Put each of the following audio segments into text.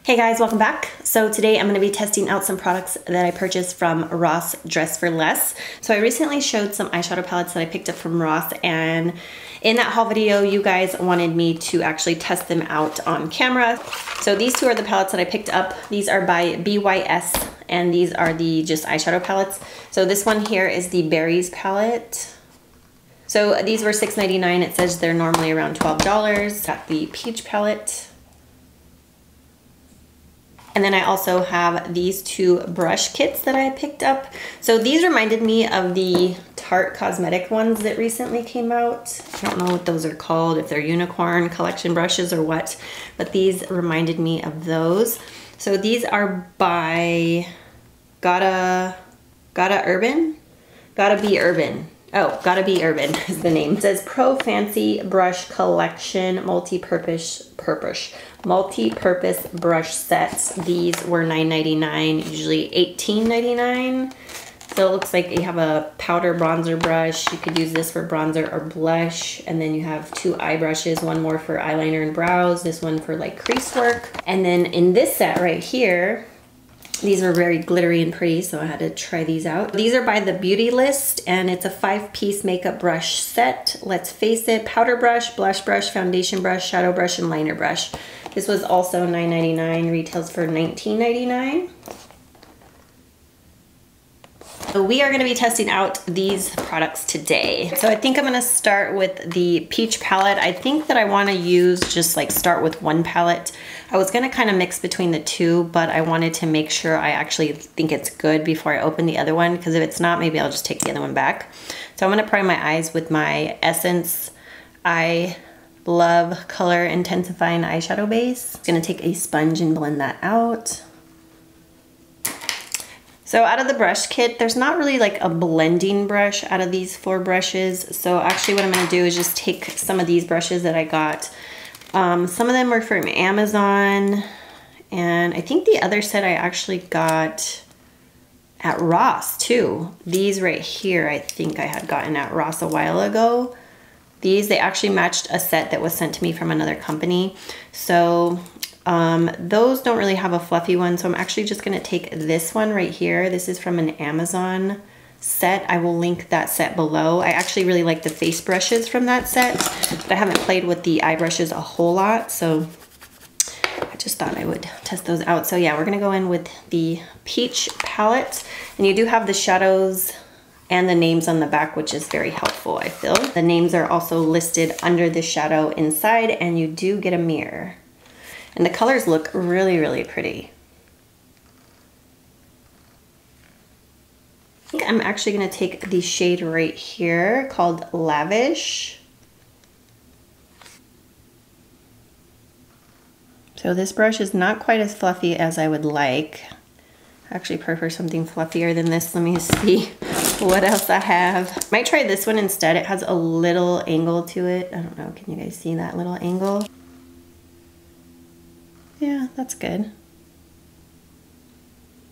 Hey guys, welcome back. So today I'm going to be testing out some products that I purchased from Ross Dress for Less. So I recently showed some eyeshadow palettes that I picked up from Ross, and in that haul video you guys wanted me to actually test them out on camera. So these two are the palettes that I picked up. These are by BYS and these are the just eyeshadow palettes. So this one here is the Berries palette. So these were $6.99. It says they're normally around $12. Got the Peach palette. And then I also have these two brush kits that I picked up. So these reminded me of the Tarte cosmetic ones that recently came out. I don't know what those are called, if they're unicorn collection brushes or what, but these reminded me of those. So these are by Gotta Be Urban. Oh, Gotta Be Urban is the name. It says Pro Fancy Brush Collection Multi-Purpose brush sets. These were $9.99, usually $18.99. So it looks like you have a powder bronzer brush. You could use this for bronzer or blush. And then you have two eye brushes, one more for eyeliner and brows, this one for like crease work. And then in this set right here, these were very glittery and pretty, so I had to try these out. These are by the Beauty List, and it's a 5-piece makeup brush set. Let's face it, powder brush, blush brush, foundation brush, shadow brush, and liner brush. This was also $9.99, retails for $19.99. So we are going to be testing out these products today. So I think I'm going to start with the Peach palette. I think that I want to use just like start with one palette. I was going to kind of mix between the two, but I wanted to make sure I actually think it's good before I open the other one, because if it's not, maybe I'll just take the other one back. So I'm going to prime my eyes with my Essence I Love Color Intensifying Eyeshadow Base. I'm going to take a sponge and blend that out. So out of the brush kit, there's not really like a blending brush out of these 4 brushes. So actually what I'm gonna do is just take some of these brushes that I got. Some of them were from Amazon, and I think the other set I actually got at Ross too. These right here, I think I had gotten at Ross a while ago. They actually matched a set that was sent to me from another company. So those don't really have a fluffy one, so I'm actually just going to take this one right here. This is from an Amazon set. I will link that set below. I actually really like the face brushes from that set, but I haven't played with the eye brushes a whole lot, so I just thought I would test those out. So yeah, we're going to go in with the Peach palette, and you do have the shadows and the names on the back, which is very helpful, I feel. The names are also listed under the shadow inside, and you do get a mirror. And the colors look really, really pretty. I think I'm actually gonna take the shade right here called Lavish. So this brush is not quite as fluffy as I would like. I actually prefer something fluffier than this. Let me see what else I have. Might try this one instead. It has a little angle to it. I don't know, can you guys see that little angle? Yeah, that's good.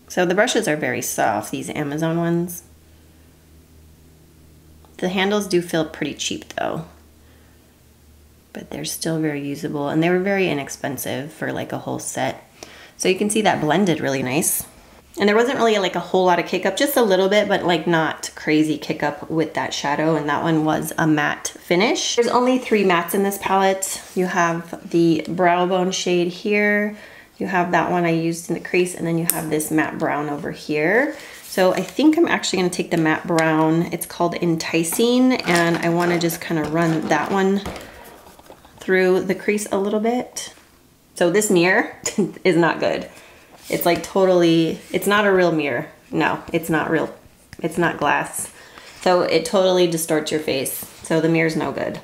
So the brushes are very soft, these Amazon ones. The handles do feel pretty cheap though, but they're still very usable, and they were very inexpensive for like a whole set. So you can see that blended really nice. And there wasn't really like a whole lot of kick up, just a little bit, but like not crazy kick up with that shadow. And that one was a matte finish. There's only 3 mattes in this palette. You have the brow bone shade here. You have that one I used in the crease, and then you have this matte brown over here. So I think I'm actually gonna take the matte brown. It's called Enticing, and I wanna just kind of run that one through the crease a little bit. So this mirror is not good. It's like totally, it's not a real mirror. No, it's not real. It's not glass. So it totally distorts your face. So the mirror's no good.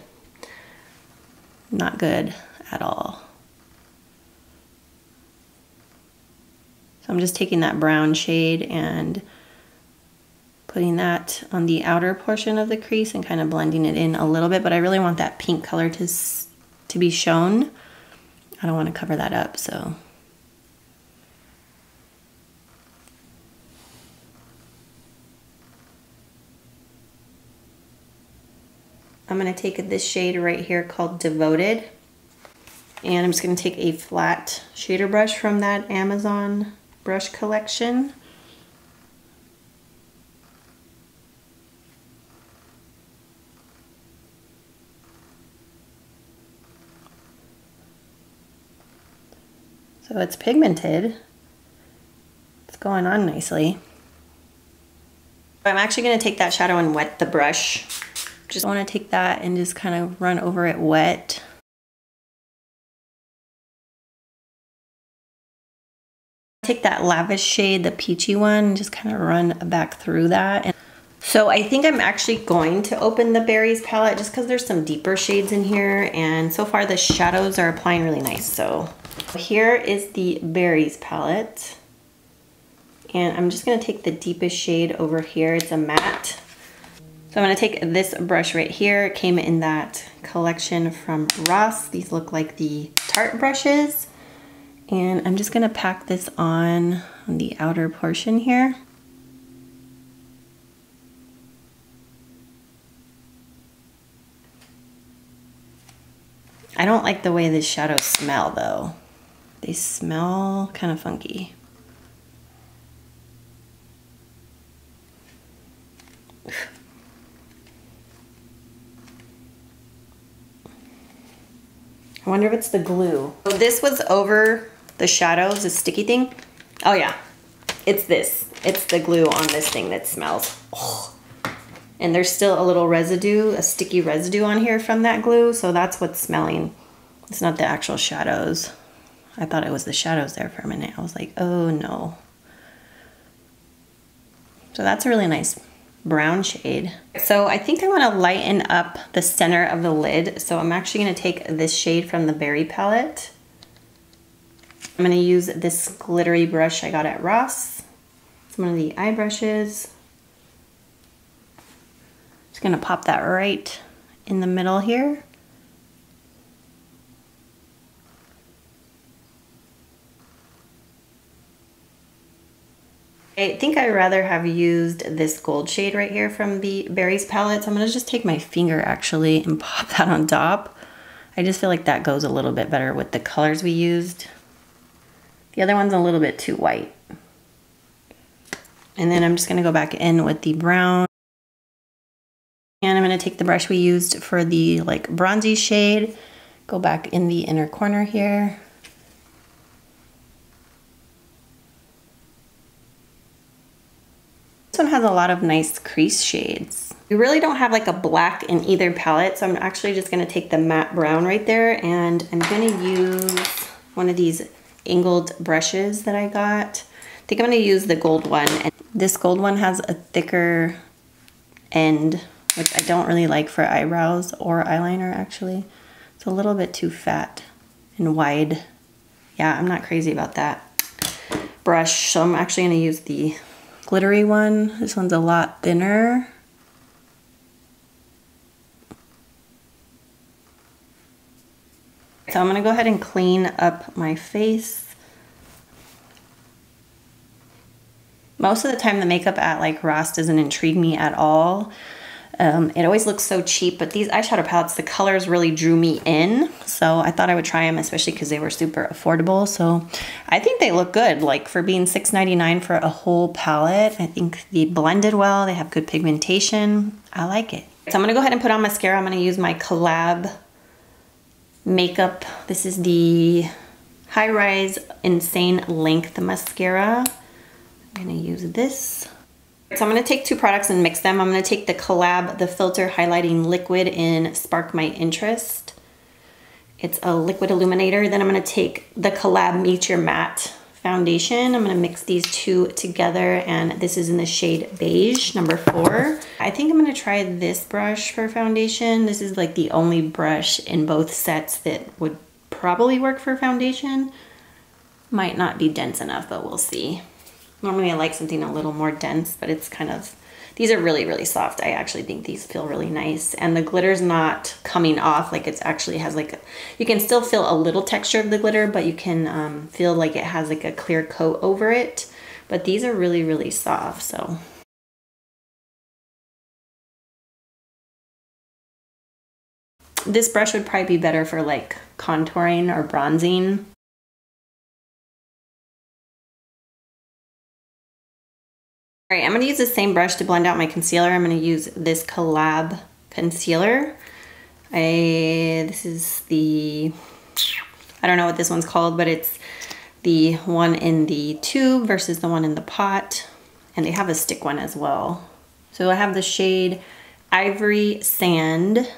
Not good at all. So I'm just taking that brown shade and putting that on the outer portion of the crease and kind of blending it in a little bit, but I really want that pink color to be shown. I don't want to cover that up, so. I'm going to take this shade right here called Devoted, And I'm just gonna take a flat shader brush from that Amazon brush collection. So it's pigmented. It's going on nicely. I'm actually gonna take that shadow and wet the brush. Just wanna take that and just kind of run over it wet. Take that Lavish shade, the peachy one, and just kind of run back through that. And so I think I'm actually going to open the Berries palette just because there's some deeper shades in here, and so far the shadows are applying really nice. So here is the Berries palette, and I'm just going to take the deepest shade over here. It's a matte. So I'm going to take this brush right here. It came in that collection from Ross. These look like the Tarte brushes. And I'm just gonna pack this on the outer portion here. I don't like the way these shadows smell though. They smell kind of funky. I wonder if it's the glue. So this was over the shadows, the sticky thing. Oh yeah, it's this. It's the glue on this thing that smells. Oh. And there's still a little residue, a sticky residue on here from that glue, so that's what's smelling. It's not the actual shadows. I thought it was the shadows there for a minute. I was like, oh no. So that's a really nice brown shade. So I think I want to lighten up the center of the lid. So I'm actually going to take this shade from the Berry palette. I'm going to use this glittery brush I got at Ross. It's one of the eye brushes. Just going to pop that right in the middle here. I think I'd rather have used this gold shade right here from the Berries palette. So I'm gonna just take my finger actually and pop that on top. I just feel like that goes a little bit better with the colors we used. The other one's a little bit too white. And then I'm just gonna go back in with the brown. And I'm gonna take the brush we used for the like bronzy shade, go back in the inner corner here. This one has a lot of nice crease shades. We really don't have like a black in either palette, so I'm actually just gonna take the matte brown right there, and I'm gonna use one of these angled brushes that I got. I think I'm gonna use the gold one. And this gold one has a thicker end, which I don't really like for eyebrows or eyeliner actually. It's a little bit too fat and wide. Yeah, I'm not crazy about that brush, so I'm actually gonna use the glittery one. This one's a lot thinner. So I'm gonna go ahead and clean up my face. Most of the time the makeup at like Ross doesn't intrigue me at all. It always looks so cheap, but these eyeshadow palettes, the colors really drew me in. So I thought I would try them, especially because they were super affordable. So I think they look good. Like for being $6.99 for a whole palette, I think they blended well. They have good pigmentation. I like it. So I'm gonna go ahead and put on mascara. I'm gonna use my COL-LAB makeup. This is the High Rise Insane Length Mascara. I'm gonna use this. So I'm going to take two products and mix them. I'm going to take the COL-LAB, the Filter Highlighting Liquid in Spark My Interest. It's a liquid illuminator. Then I'm going to take the COL-LAB Meet Your Matte foundation. I'm going to mix these two together, and this is in the shade Beige, number 4. I think I'm going to try this brush for foundation. This is like the only brush in both sets that would probably work for foundation. Might not be dense enough, but we'll see. Normally I like something a little more dense, but it's kind of, these are really, really soft. I actually think these feel really nice. And the glitter's not coming off, like it actually has like, you can still feel a little texture of the glitter, but you can feel like it has like a clear coat over it. But these are really, really soft, so. This brush would probably be better for like contouring or bronzing. All right, I'm gonna use the same brush to blend out my concealer. I'm gonna use this COL-LAB concealer. This is the, I don't know what this one's called, but it's the one in the tube versus the one in the pot. And they have a stick one as well. So I have the shade Ivory Sand.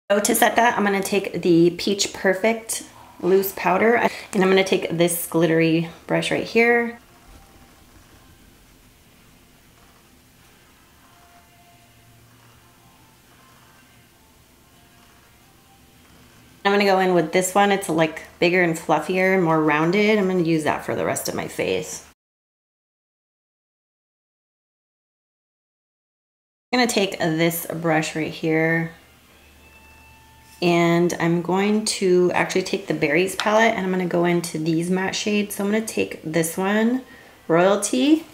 So to set that, I'm gonna take the Peach Perfect loose powder, and I'm gonna take this glittery brush right here. I'm gonna go in with this one. It's like bigger and fluffier, more rounded. I'm gonna use that for the rest of my face. I'm gonna take this brush right here, and I'm going to actually take the Berries palette, and I'm gonna go into these matte shades. So I'm gonna take this one, Royalty.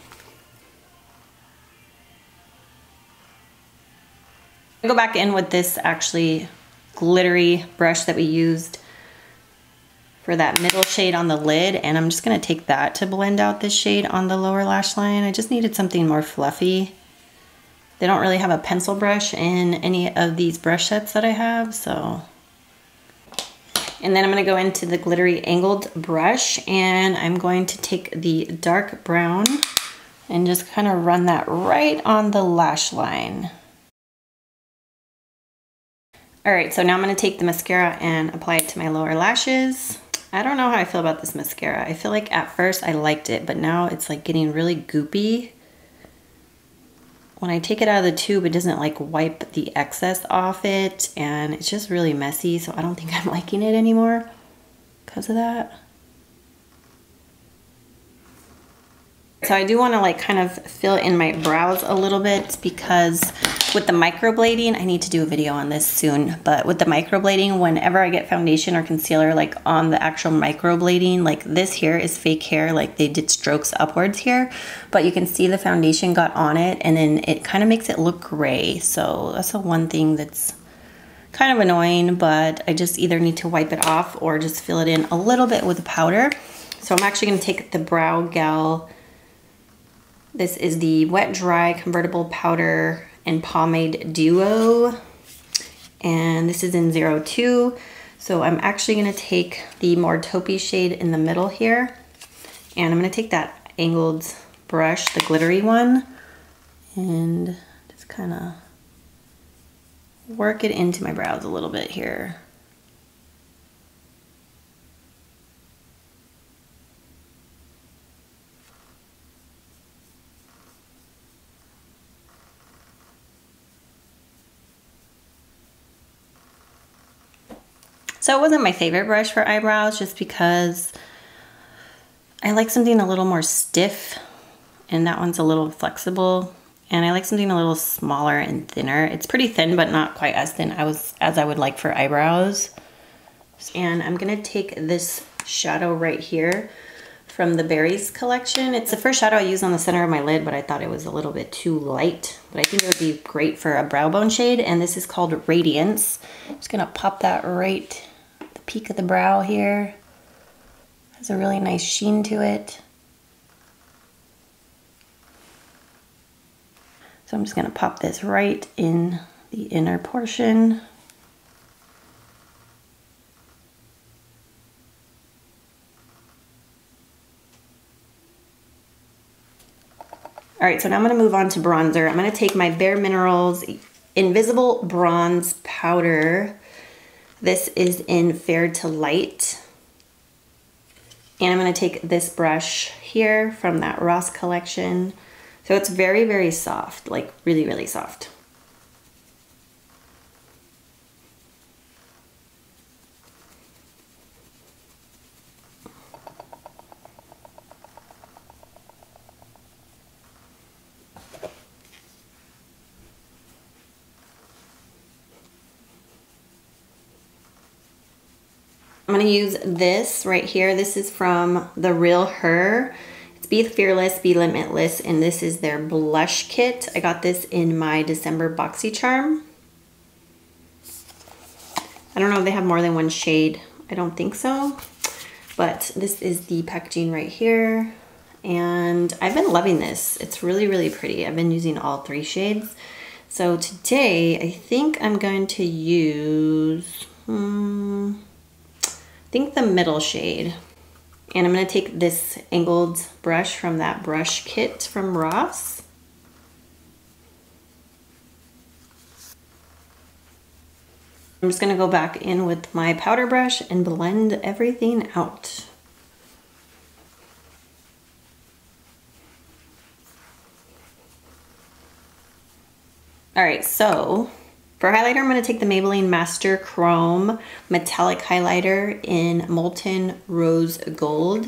I go back in with this actually glittery brush that we used for that middle shade on the lid, and I'm just gonna take that to blend out this shade on the lower lash line. I just needed something more fluffy. They don't really have a pencil brush in any of these brush sets that I have, so. And then I'm gonna go into the glittery angled brush, and I'm going to take the dark brown and just kind of run that right on the lash line. All right, so now I'm gonna take the mascara and apply it to my lower lashes. I don't know how I feel about this mascara. I feel like at first I liked it, but now it's like getting really goopy. When I take it out of the tube, it doesn't like wipe the excess off it, and it's just really messy, so I don't think I'm liking it anymore because of that. So I do want to like kind of fill in my brows a little bit, because with the microblading, I need to do a video on this soon, but with the microblading, whenever I get foundation or concealer like on the actual microblading, like this here is fake hair, like they did strokes upwards here, but you can see the foundation got on it, and then it kind of makes it look gray. So that's the one thing that's kind of annoying, but I just either need to wipe it off or just fill it in a little bit with powder. So I'm actually going to take the Brow Gal. This is the Wet Dry Convertible Powder and Pomade Duo, and this is in 02. So I'm actually gonna take the more taupey shade in the middle here, and I'm gonna take that angled brush, the glittery one, and just kind of work it into my brows a little bit here. So it wasn't my favorite brush for eyebrows, just because I like something a little more stiff, and that one's a little flexible, and I like something a little smaller and thinner. It's pretty thin, but not quite as thin as I would like for eyebrows. And I'm gonna take this shadow right here from the Berries collection. It's the first shadow I used on the center of my lid, but I thought it was a little bit too light, but I think it would be great for a brow bone shade, and this is called Radiance. I'm just gonna pop that right at the peak of the brow here. Has a really nice sheen to it. So I'm just gonna pop this right in the inner portion. All right, so now I'm gonna move on to bronzer. I'm gonna take my Bare Minerals Invisible Bronze Powder. This is in Fair to Light. And I'm gonna take this brush here from that Ross collection. So it's very, very soft, like really, really soft. I'm gonna use this right here. This is from The Real Her. It's Be Fearless, Be Limitless, and this is their blush kit. I got this in my December BoxyCharm. I don't know if they have more than one shade. I don't think so. But this is the packaging right here. And I've been loving this. It's really, really pretty. I've been using all 3 shades. So today, I think I'm going to use, I think the middle shade. And I'm gonna take this angled brush from that brush kit from Ross. I'm just gonna go back in with my powder brush and blend everything out. All right, so for highlighter, I'm gonna take the Maybelline Master Chrome Metallic Highlighter in Molten Rose Gold.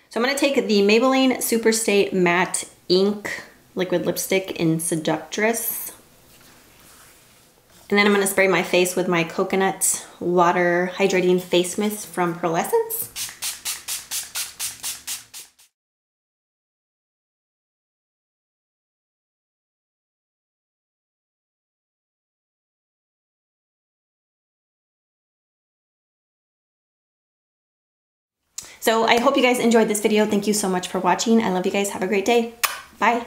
So I'm gonna take the Maybelline Superstay Matte Ink Liquid Lipstick in Seductress. And then I'm gonna spray my face with my Coconut Water Hydrating Face Mist from Pearlescence. So I hope you guys enjoyed this video. Thank you so much for watching. I love you guys. Have a great day. Bye.